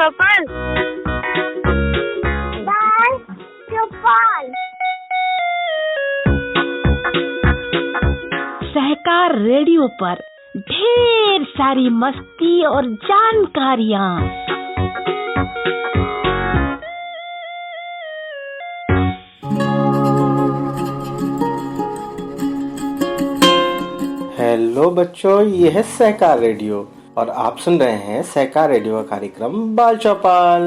चौपाल। बाल चौपाल। सहकार रेडियो पर ढेर सारी मस्ती और जानकारियाँ। हेलो बच्चों, ये है सहकार रेडियो और आप सुन रहे हैं सहकार रेडियो का कार्यक्रम बाल चौपाल।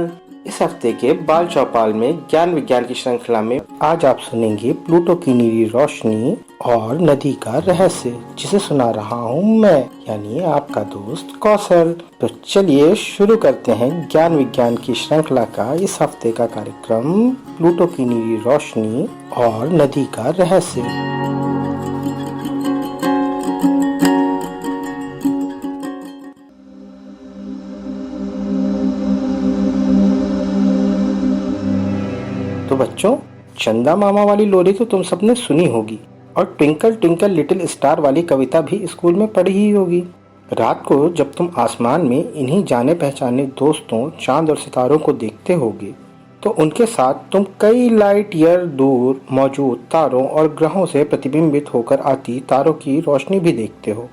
इस हफ्ते के बाल चौपाल में ज्ञान विज्ञान की श्रृंखला में आज आप सुनेंगे प्लूटो की नीली रोशनी और नदी का रहस्य, जिसे सुना रहा हूँ मैं, यानी आपका दोस्त कौशल। तो चलिए शुरू करते हैं ज्ञान विज्ञान की श्रृंखला का इस हफ्ते का कार्यक्रम प्लूटो की नीली रोशनी और नदी का रहस्य। तो बच्चों, चंदा मामा वाली लोरी तो तुम सबने सुनी होगी और ट्विंकल ट्विंकल लिटिल स्टार वाली कविता भी स्कूल में पढ़ी ही होगी। रात को जब तुम आसमान में इन्हीं जाने पहचाने दोस्तों चांद और सितारों को देखते होगे तो उनके साथ तुम कई लाइट ईयर दूर मौजूद तारों और ग्रहों से प्रतिबिंबित होकर आती तारों की रोशनी भी देखते हो।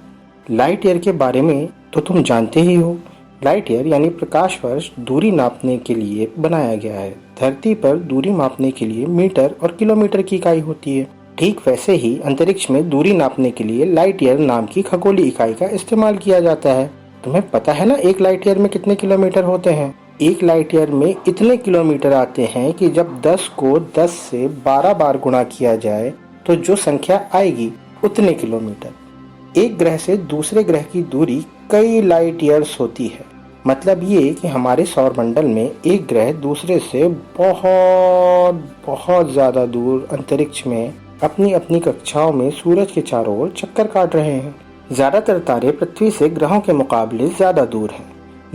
लाइट ईयर के बारे में तो तुम जानते ही हो। लाइट ईयर यानी प्रकाश वर्ष दूरी नापने के लिए बनाया गया है। धरती पर दूरी मापने के लिए मीटर और किलोमीटर की इकाई होती है। ठीक वैसे ही अंतरिक्ष में दूरी नापने के लिए लाइट ईयर नाम की खगोलीय इकाई का इस्तेमाल किया जाता है। तुम्हें पता है ना एक लाइट ईयर में कितने किलोमीटर होते हैं? एक लाइट ईयर में इतने किलोमीटर आते हैं कि जब 10 को 10 से 12 बार गुणा किया जाए तो जो संख्या आएगी उतने किलोमीटर। एक ग्रह से दूसरे ग्रह की दूरी कई लाइट ईयर्स होती है। मतलब ये कि हमारे सौरमंडल में एक ग्रह दूसरे से बहुत बहुत ज्यादा दूर अंतरिक्ष में अपनी अपनी कक्षाओं में सूरज के चारों ओर चक्कर काट रहे हैं। ज्यादातर तारे पृथ्वी से ग्रहों के मुकाबले ज्यादा दूर हैं,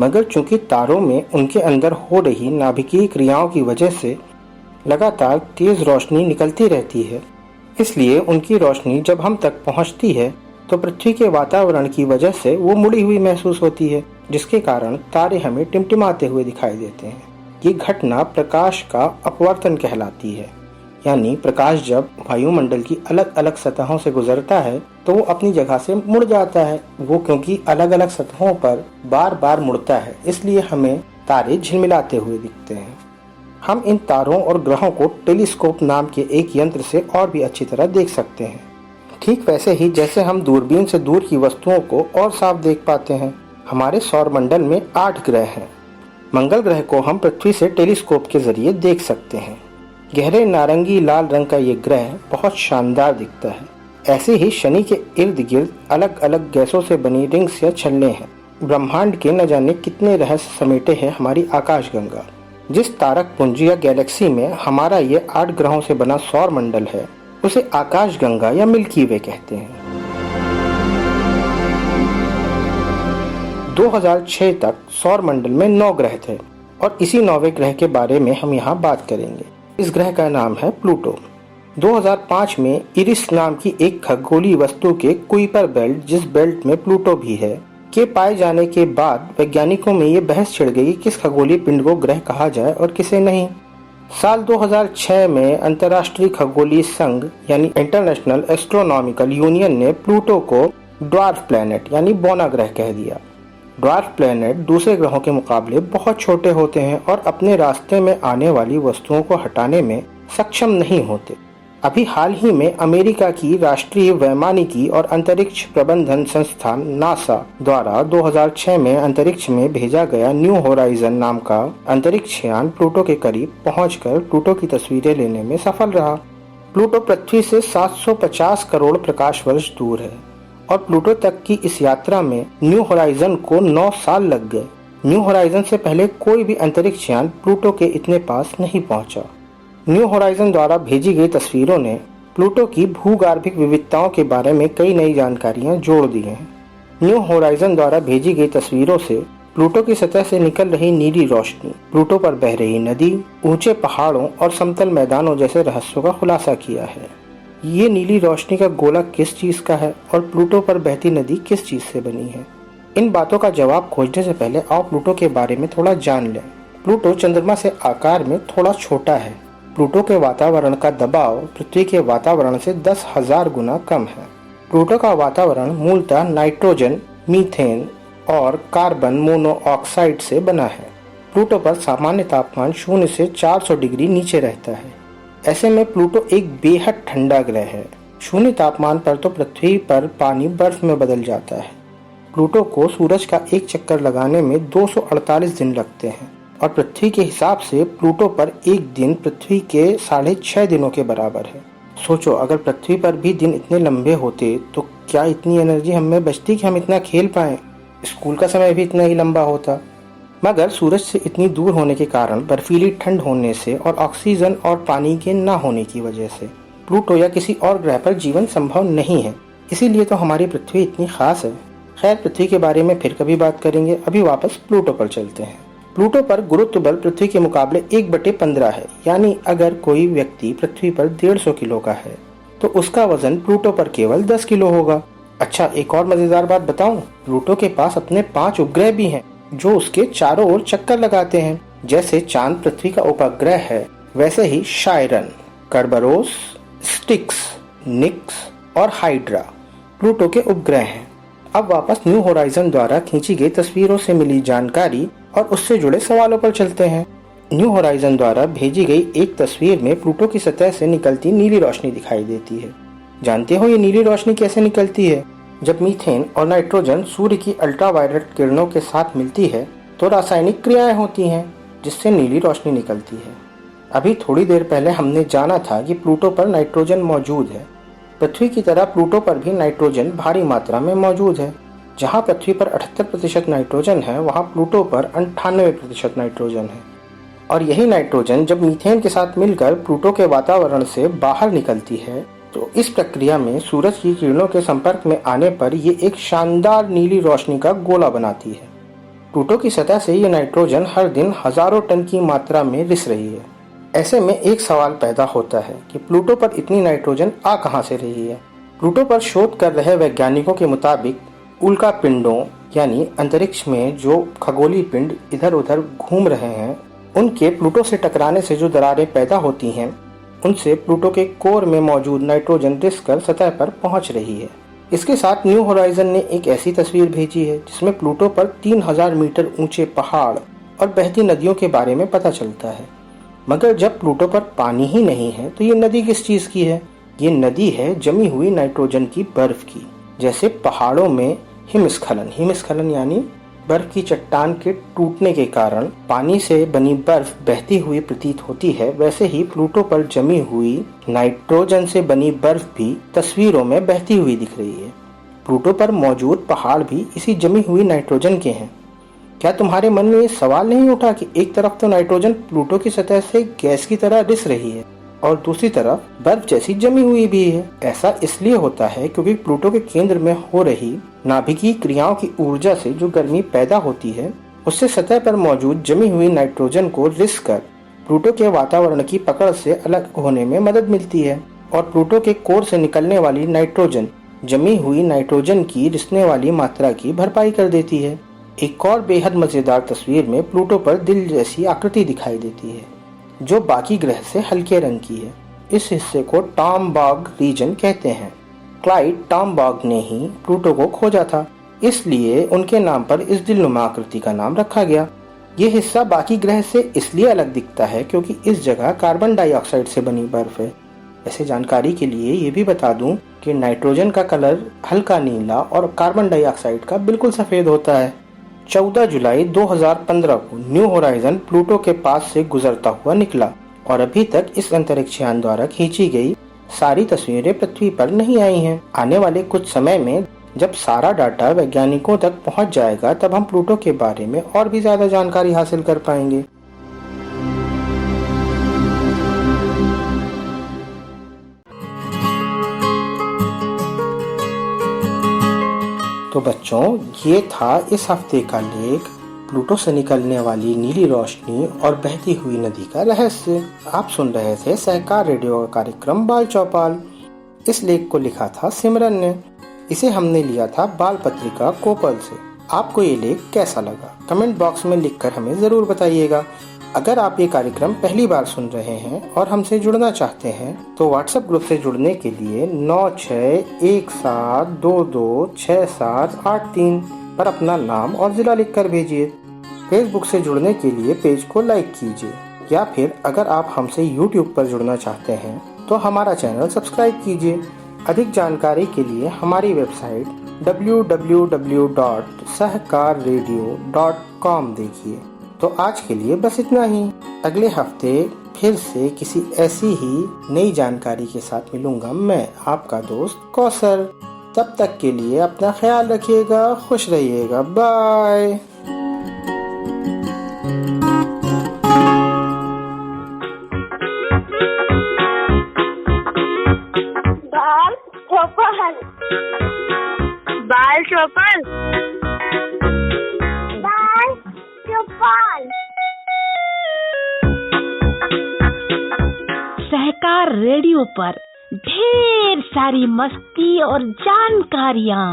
मगर चूंकि तारों में उनके अंदर हो रही नाभिकीय क्रियाओं की वजह से लगातार तेज रोशनी निकलती रहती है, इसलिए उनकी रोशनी जब हम तक पहुंचती है तो पृथ्वी के वातावरण की वजह से वो मुड़ी हुई महसूस होती है, जिसके कारण तारे हमें टिमटिमाते हुए दिखाई देते हैं। ये घटना प्रकाश का अपवर्तन कहलाती है, यानी प्रकाश जब वायुमंडल की अलग अलग सतहों से गुजरता है तो वो अपनी जगह से मुड़ जाता है। वो क्योंकि अलग अलग सतहों पर बार बार मुड़ता है, इसलिए हमें तारे झिलमिलाते हुए दिखते हैं। हम इन तारों और ग्रहों को टेलीस्कोप नाम के एक यंत्र से और भी अच्छी तरह देख सकते हैं। ठीक वैसे ही जैसे हम दूरबीन से दूर की वस्तुओं को और साफ देख पाते हैं। हमारे सौरमंडल में 8 ग्रह हैं। मंगल ग्रह को हम पृथ्वी से टेलीस्कोप के जरिए देख सकते हैं। गहरे नारंगी लाल रंग का ये ग्रह बहुत शानदार दिखता है। ऐसे ही शनि के इर्द गिर्द अलग अलग गैसों से बनी रिंग्स या छल्ले हैं। ब्रह्मांड के न जाने कितने रहस्य समेटे हैं हमारी आकाशगंगा। जिस तारक पुंज या गैलेक्सी में हमारा ये 8 ग्रहों से बना सौरमंडल है उसे आकाशगंगा या मिल्की वे कहते हैं। 2006 तक सौरमंडल में 9 ग्रह थे और इसी 9वें ग्रह के बारे में हम यहाँ बात करेंगे। इस ग्रह का नाम है प्लूटो। 2005 में इरिस नाम की एक खगोलीय वस्तु के कुइपर बेल्ट, जिस बेल्ट में प्लूटो भी है, के पाए जाने के बाद वैज्ञानिकों में ये बहस छिड़ गई किस खगोलीय पिंड को ग्रह कहा जाए और किसे नहीं। साल 2006 में अंतर्राष्ट्रीय खगोलीय संघ यानी इंटरनेशनल एस्ट्रोनॉमिकल यूनियन ने प्लूटो को ड्वार्फ प्लैनेट यानी बौना ग्रह कह दिया। ड्वार्फ प्लैनेट दूसरे ग्रहों के मुकाबले बहुत छोटे होते हैं और अपने रास्ते में आने वाली वस्तुओं को हटाने में सक्षम नहीं होते। अभी हाल ही में अमेरिका की राष्ट्रीय वैमानिकी और अंतरिक्ष प्रबंधन संस्थान नासा द्वारा 2006 में अंतरिक्ष में भेजा गया न्यू होराइजन नाम का अंतरिक्ष यान प्लूटो के करीब पहुंचकर प्लूटो की तस्वीरें लेने में सफल रहा। प्लूटो पृथ्वी से 750 करोड़ प्रकाश वर्ष दूर है और प्लूटो तक की इस यात्रा में न्यू होराइजन को 9 साल लग गए। न्यू होराइजन से पहले कोई भी अंतरिक्ष यान प्लूटो के इतने पास नहीं पहुंचा। न्यू होराइजन द्वारा भेजी गई तस्वीरों ने प्लूटो की भूगर्भिक विविधताओं के बारे में कई नई जानकारियां जोड़ दी हैं। न्यू होराइजन द्वारा भेजी गई तस्वीरों से प्लूटो की सतह से निकल रही नीली रोशनी, प्लूटो पर बह रही नदी, ऊंचे पहाड़ों और समतल मैदानों जैसे रहस्यों का खुलासा किया है। ये नीली रोशनी का गोला किस चीज का है और प्लूटो पर बहती नदी किस चीज से बनी है? इन बातों का जवाब खोजने से पहले आओ प्लूटो के बारे में थोड़ा जान लें। प्लूटो चंद्रमा से आकार में थोड़ा छोटा है। प्लूटो के वातावरण का दबाव पृथ्वी के वातावरण से 10,000 गुना कम है। प्लूटो का वातावरण मूलतः नाइट्रोजन, मीथेन और कार्बन मोनोऑक्साइड से बना है। प्लूटो पर सामान्य तापमान 0 से 400 डिग्री नीचे रहता है। ऐसे में प्लूटो एक बेहद ठंडा ग्रह है। 0 तापमान पर तो पृथ्वी पर पानी बर्फ में बदल जाता है। प्लूटो को सूरज का एक चक्कर लगाने में 248 दिन लगते हैं और पृथ्वी के हिसाब से प्लूटो पर एक दिन पृथ्वी के 6.5 दिनों के बराबर है। सोचो, अगर पृथ्वी पर भी दिन इतने लंबे होते तो क्या इतनी एनर्जी हम में बचती कि हम इतना खेल पाएं? स्कूल का समय भी इतना ही लंबा होता। मगर सूरज से इतनी दूर होने के कारण, बर्फीली ठंड होने से और ऑक्सीजन और पानी के ना होने की वजह से प्लूटो या किसी और ग्रह पर जीवन संभव नहीं है। इसीलिए तो हमारी पृथ्वी इतनी खास है। खैर, पृथ्वी के बारे में फिर कभी बात करेंगे। अभी वापस प्लूटो पर चलते हैं। प्लूटो पर गुरुत्व बल पृथ्वी के मुकाबले 1/15 है। यानी अगर कोई व्यक्ति पृथ्वी पर 150 किलो का है तो उसका वजन प्लूटो पर केवल 10 किलो होगा। अच्छा, एक और मजेदार बात बताऊं, प्लूटो के पास अपने 5 उपग्रह भी हैं जो उसके चारों ओर चक्कर लगाते हैं। जैसे चांद पृथ्वी का उपग्रह है, वैसे ही शायरन, कर्बरोस, स्टिक्स, निक्स और हाइड्रा प्लूटो के उपग्रह हैं। अब वापस न्यू होराइजन द्वारा खींची गई तस्वीरों से मिली जानकारी और उससे जुड़े सवालों पर चलते हैं। न्यू होराइजन द्वारा भेजी गई एक तस्वीर में प्लूटो की सतह से निकलती नीली रोशनी दिखाई देती है। जानते हो ये नीली रोशनी कैसे निकलती है? जब मीथेन और नाइट्रोजन सूर्य की अल्ट्रावायलेट किरणों के साथ मिलती है तो रासायनिक क्रियाएं होती हैं जिससे नीली रोशनी निकलती है। अभी थोड़ी देर पहले हमने जाना था कि प्लूटो पर नाइट्रोजन मौजूद है। पृथ्वी की तरह प्लूटो पर भी नाइट्रोजन भारी मात्रा में मौजूद है। जहां पृथ्वी पर 78% नाइट्रोजन है, वहां प्लूटो पर 98% नाइट्रोजन है। और यही नाइट्रोजन जब मीथेन के साथ मिलकर प्लूटो के वातावरण से बाहर निकलती है तो इस प्रक्रिया में सूरज की किरणों के संपर्क में आने पर ये एक शानदार नीली रोशनी का गोला बनाती है। प्लूटो की सतह से ये नाइट्रोजन हर दिन हजारों टन की मात्रा में रिस रही है। ऐसे में एक सवाल पैदा होता है कि प्लूटो पर इतनी नाइट्रोजन आ कहां से रही है? प्लूटो पर शोध कर रहे वैज्ञानिकों के मुताबिक उल्का पिंडों यानी अंतरिक्ष में जो खगोलीय पिंड इधर उधर घूम रहे हैं, उनके प्लूटो से टकराने से जो दरारें पैदा होती हैं, उनसे प्लूटो के कोर में मौजूद नाइट्रोजन रिस कर सतह पर पहुंच रही है। इसके साथ न्यू होराइजन ने एक ऐसी तस्वीर भेजी है जिसमें प्लूटो पर 3000 मीटर ऊंचे पहाड़ और बहती नदियों के बारे में पता चलता है। मगर जब प्लूटो पर पानी ही नहीं है तो ये नदी किस चीज की है? ये नदी है जमी हुई नाइट्रोजन की बर्फ की। जैसे पहाड़ों में हिमस्खलन यानी बर्फ की चट्टान के टूटने के कारण पानी से बनी बर्फ बहती हुई प्रतीत होती है, वैसे ही प्लूटो पर जमी हुई नाइट्रोजन से बनी बर्फ भी तस्वीरों में बहती हुई दिख रही है। प्लूटो पर मौजूद पहाड़ भी इसी जमी हुई नाइट्रोजन के हैं। क्या तुम्हारे मन में ये सवाल नहीं उठा कि एक तरफ तो नाइट्रोजन प्लूटो की सतह से गैस की तरह रिस रही है और दूसरी तरफ बर्फ जैसी जमी हुई भी है? ऐसा इसलिए होता है क्योंकि प्लूटो के केंद्र में हो रही नाभिकीय क्रियाओं की ऊर्जा से जो गर्मी पैदा होती है, उससे सतह पर मौजूद जमी हुई नाइट्रोजन को रिस कर प्लूटो के वातावरण की पकड़ से अलग होने में मदद मिलती है और प्लूटो के कोर से निकलने वाली नाइट्रोजन जमी हुई नाइट्रोजन की रिसने वाली मात्रा की भरपाई कर देती है। एक और बेहद मजेदार तस्वीर में प्लूटो पर दिल जैसी आकृति दिखाई देती है जो बाकी ग्रह से हल्के रंग की है। इस हिस्से को टॉमबाग रीजन कहते हैं। क्लाइड टॉमबाग ने ही प्लूटो को खोजा था, इसलिए उनके नाम पर इस दिलनुमा आकृति का नाम रखा गया। ये हिस्सा बाकी ग्रह से इसलिए अलग दिखता है क्योंकि इस जगह कार्बन डाइऑक्साइड से बनी बर्फ है। ऐसे जानकारी के लिए ये भी बता दूं कि नाइट्रोजन का कलर हल्का नीला और कार्बन डाइऑक्साइड का बिल्कुल सफेद होता है। 14 जुलाई 2015 को न्यू होराइजन प्लूटो के पास से गुजरता हुआ निकला और अभी तक इस अंतरिक्ष यान द्वारा खींची गई सारी तस्वीरें पृथ्वी पर नहीं आई हैं। आने वाले कुछ समय में जब सारा डाटा वैज्ञानिकों तक पहुंच जाएगा तब हम प्लूटो के बारे में और भी ज्यादा जानकारी हासिल कर पाएंगे। तो बच्चों, ये था इस हफ्ते का लेख प्लूटो से निकलने वाली नीली रोशनी और बहती हुई नदी का रहस्य। आप सुन रहे थे सहकार रेडियो का कार्यक्रम बाल चौपाल। इस लेख को लिखा था सिमरन ने। इसे हमने लिया था बाल पत्रिका कोपल से। आपको ये लेख कैसा लगा कमेंट बॉक्स में लिखकर हमें ज़रूर बताइएगा। अगर आप ये कार्यक्रम पहली बार सुन रहे हैं और हमसे जुड़ना चाहते हैं तो व्हाट्सएप ग्रुप से जुड़ने के लिए 9617226783 पर अपना नाम और ज़िला लिखकर भेजिए। फेसबुक से जुड़ने के लिए पेज को लाइक कीजिए या फिर अगर आप हमसे यूट्यूब पर जुड़ना चाहते हैं तो हमारा चैनल सब्सक्राइब कीजिए। अधिक जानकारी के लिए हमारी वेबसाइट www.sahkarradio.com देखिए। तो आज के लिए बस इतना ही। अगले हफ्ते फिर से किसी ऐसी ही नई जानकारी के साथ मिलूंगा मैं, आपका दोस्त कौसर। तब तक के लिए अपना ख्याल रखिएगा, खुश रहिएगा, बाय। बाल चौपन, बाल चौपन, बाल चौपन। सहकार रेडियो पर ढेर सारी मस्ती और जानकारियाँ।